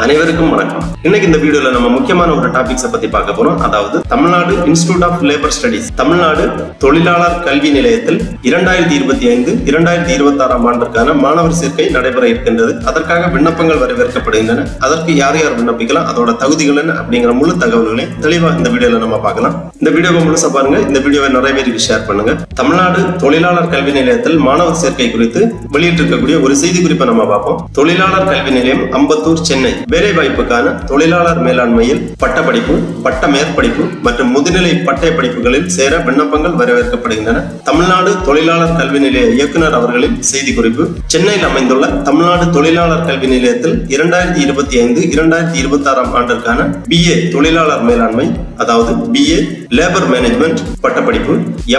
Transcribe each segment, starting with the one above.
அனைவருக்கும் வணக்கம். இன்னைக்கு இந்த வீடியோல நம்ம முக்கியமான ஒரு டாபிக்ஸ் பத்தி பார்க்க போறோம். அதாவது Tamil Nadu institute of labour studies, Tamil Nadu தொழிலாளர் கல்வி நிலையத்தில் 2025-2026 ஆண்டிற்கான மாணவர் சேர்க்கை நடைபெற இருக்கின்றது. அதற்காக விண்ணப்பங்கள் வரவேற்கப்படுகின்றன. அதற்கு யார் யார் விண்ணப்பிக்கலாம், அதோட தகுதிகள் என்ன அப்படிங்கிற முழு தகவல்களை தெளிவா இந்த வீடியோல நம்ம பார்க்கலாம். இந்த வீடியோவை முழுசா பாருங்க. இந்த வீடியோவை நிறைய பேருக்கு ஷேர் பண்ணுங்க. தமிழ்நாடு தொழிலாளர் கல்வி நிலையத்தில் மாணவர் சேர்க்கை குறித்து வெளியிட்டிருக்கக்கூடிய ஒரு செய்தி குறிப்பை நம்ம பார்ப்போம். தொழிலாளர் கல்வி நிலையம் அம்பத்தூர், சென்னை. வேலை வாய்ப்புக்கான தொழிலாளர் மேலாண்மையில் பட்டப்படிப்பு, பட்ட மேற்படிப்பு மற்றும் முதுநிலை பட்டய படிப்புகளில் சேர விண்ணப்பங்கள் வரவேற்கப்படுகின்றன. தமிழ்நாடு தொழிலாளர் கல்வி நிலைய இயக்குனர் அவர்களின் செய்தி குறிப்பு. சென்னையில் அமைந்துள்ள தமிழ்நாடு தொழிலாளர் கல்வி நிலையத்தில் 2025-2026 ஆண்டிற்கான BA தொழிலாளர் மேலாண்மை, அதாவது BA லேபர் மேனேஜ்மெண்ட் பட்டப்படிப்பு,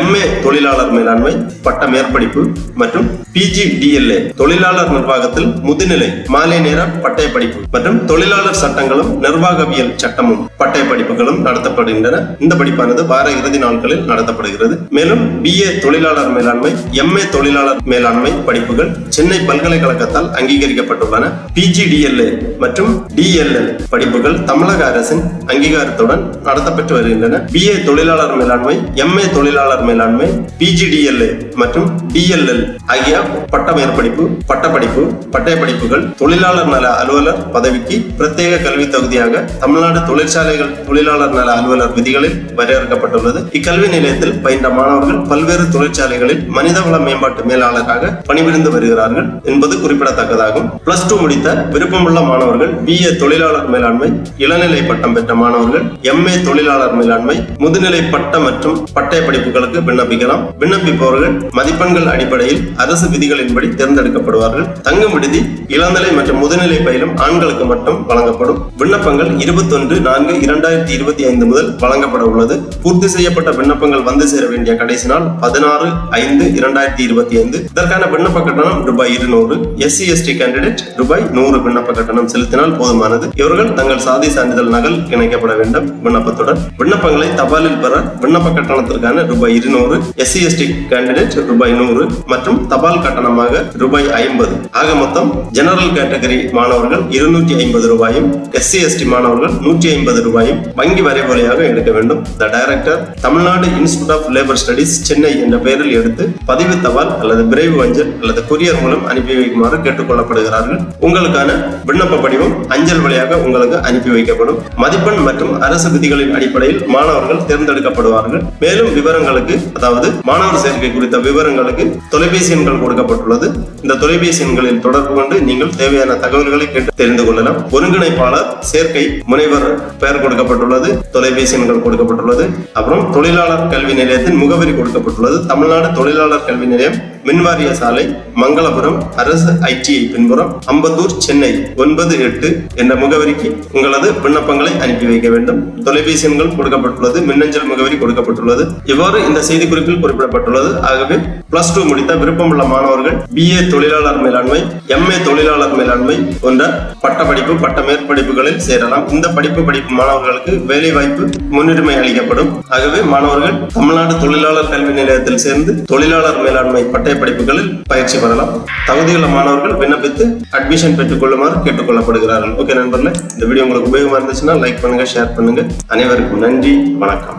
MA தொழிலாளர் மேலாண்மை பட்ட மேற்படிப்பு மற்றும் PGDLA தொழிலாளர் நிர்வாகத்தில் முதுநிலை மாலை நேர பட்டய படிப்பு மற்றும் தொழிலாளர் சட்டங்களும் நிர்வாகவியல் சட்டமும் பட்டய படிப்புகளும் நடத்தப்படுகின்றன. இந்த படிப்பானது வார இறுதி நாட்களில் நடத்தப்படுகிறது. மேலும் BA தொழிலாளர் மேலாண்மை, MA தொழிலாளர் மேலாண்மை படிப்புகள் சென்னை பல்கலைக்கழகத்தால் அங்கீகரிக்கப்பட்டுள்ளன. PGDLA மற்றும் DLL படிப்புகள் தமிழக அரசின் அங்கீகாரத்துடன் நடத்தப்பட்டு வருகின்றன. BA தொழிலாளர் மேலாண்மை, MA தொழிலாளர் மேலாண்மை, PGDLA மற்றும் DLL ஆகிய பட்ட மேற்படிப்பு, பட்டப்படிப்பு, பட்டய படிப்புகள் தொழிலாளர் நல அலுவலர் பதவிக்கு பிரத்யேக கல்வி தகுதியாக தமிழ்நாடு தொழிற்சாலைகள் தொழிலாளர் நல அலுவலர் விதிகளில் வரையறுக்கப்பட்டுள்ளது. இக்கல்வி நிலையத்தில் பயின்ற மாணவர்கள் பல்வேறு தொழிற்சாலைகளில் மனிதவள மேம்பாட்டு மேலாளராக பணிபுரிந்து வருகிறார்கள் என்பது குறிப்பிடத்தக்கதாகும். +2 முடித்த விருப்பமுள்ள மாணவர்கள் BA தொழிலாளர் மேலாண்மை இளநிலை பட்டம் பெற்ற மாணவர்கள் MA தொழிலாளர் மேலாண்மை முதுநிலை பட்ட மற்றும் பட்டய படிப்புகளுக்கு விண்ணப்பிக்கலாம். விண்ணப்பிப்பவர்கள் மதிப்பெண்கள் அடிப்படையில் அரசு விதிகளின்படி தேர்ந்தெடுக்கப்படுவார்கள். தங்கும் விடுதி இளநிலை மற்றும் முதுநிலை பயிலும் ஆண்களுக்கு மட்டும் வழங்கப்படும். விண்ணப்பங்கள் 21/4/2025 முதல் வழங்கப்பட உள்ளது. பூர்த்தி செய்யப்பட்ட விண்ணப்பங்கள் வந்து சேர வேண்டிய கடைசி நாள் 16/5/2025. இதற்கான விண்ணப்ப கட்டணம் ₹200. SC/ST கேண்டிடேட் ₹100 விண்ணப்ப கட்டணம் செலுத்தினால் போதுமானது. இவர்கள் தங்கள் சாதி சான்றிதழ் நகல் இணைக்கப்பட வேண்டும். விண்ணப்பத்துடன் விண்ணப்பங்களை தபாலில் பெற விண்ணப்ப கட்டணத்திற்கான ₹200, SC/ST கேண்டிடேட் ₹100 மற்றும் தபால் கட்டணமாக ₹50. ஆக மொத்தம் ஜெனரல் கேட்டகரி மாணவர்கள் ₹250, SC/ST மாணவர்கள் ₹150 வங்கி வரைபொலியாக எடுக்க வேண்டும். The director Tamil Nadu institute of labour studies, Chennai என்ற பெயரில் எடுத்து பதிவு தபால் அல்லது விரைவு அஞ்சல் அல்லது கொரியர் மூலம் அனுப்பி வைக்குமாறு கேட்டுக்கொள்ளப்படுகிறார்கள். உங்களுக்கான விண்ணப்ப படிவம் அஞ்சல் வழியாக உங்களுக்கு அனுப்பி வைக்கப்படும். மதிப்பெண் மற்றும் அரசு விதிகளின் அடிப்படையில் மாணவர்கள் தேர்ந்தெடுக்கப்படுவார்கள். மேலும் விவரங்களுக்கு, அதாவது மாணவர் சேர்க்கை குறித்த விவரங்களுக்கு தொலைபேசி எண்கள் கொடுக்கப்பட்டுள்ளது. இந்த தொலைபேசி எண்களில் தொடர்பு கொண்டு நீங்கள் தேவையான தகவல்களை கேட்டு தெரிந்து கொள்ளலாம். ஒருங்கிணைப்பாளர் சேர்க்கை முனைவர் பெயர் கொடுக்கப்பட்டுள்ளது, தொலைபேசி எண்கள் கொடுக்கப்பட்டுள்ளது. அப்புறம் தொழிலாளர் கல்வி நிலையத்தின் முகவரி கொடுக்கப்பட்டுள்ளது. தமிழ்நாடு தொழிலாளர் கல்வி நிலையம், மின்வாரிய சாலை, மங்களபுரம், அரசு ITI பின்புறம், அம்பத்தூர், சென்னை 98 என்ற முகவரிக்கு உங்களது விண்ணப்பங்களை அனுப்பி வைக்க வேண்டும். தொலைபேசி எண்கள் கொடுக்கப்பட்டுள்ளது, மின்னஞ்சல் முகவரி கொடுக்கப்பட்டுள்ளது. இவ்வாறு இந்த செய்தி குறிப்பில் குறிப்பிடப்பட்டுள்ளது. ஆகவே +2 முடித்த விருப்பமுள்ள மாணவர்கள் BA தொழிலாளர் மேலாண்மை, MA தொழிலாளர் மேலாண்மை போன்ற பட்டப்படிப்பு, பட்ட மேற்படிப்புகளில் சேரலாம். இந்த படிப்பு படிக்கும் மாணவர்களுக்கு வேலை வாய்ப்பு முன்னுரிமை அளிக்கப்படும். ஆகவே மாணவர்கள் தமிழ்நாடு தொழிலாளர் கல்வி நிலையத்தில் சேர்ந்து தொழிலாளர் மேலாண்மை பட்டய படிப்புகளில் பயிற்சி பெறலாம். தகுதியுள்ள மாணவர்கள் விண்ணப்பித்து அட்மிஷன் பெற்றுக் கொள்ளுமாறு கேட்டுக்கொள்ளப்படுகிறார்கள். ஓகே நண்பர்களே, இந்த வீடியோ உங்களுக்கு உபயோகமா இருந்துச்சுன்னா லைக் பண்ணுங்க, ஷேர் பண்ணுங்க. அனைவருக்கும் நன்றி, வணக்கம்.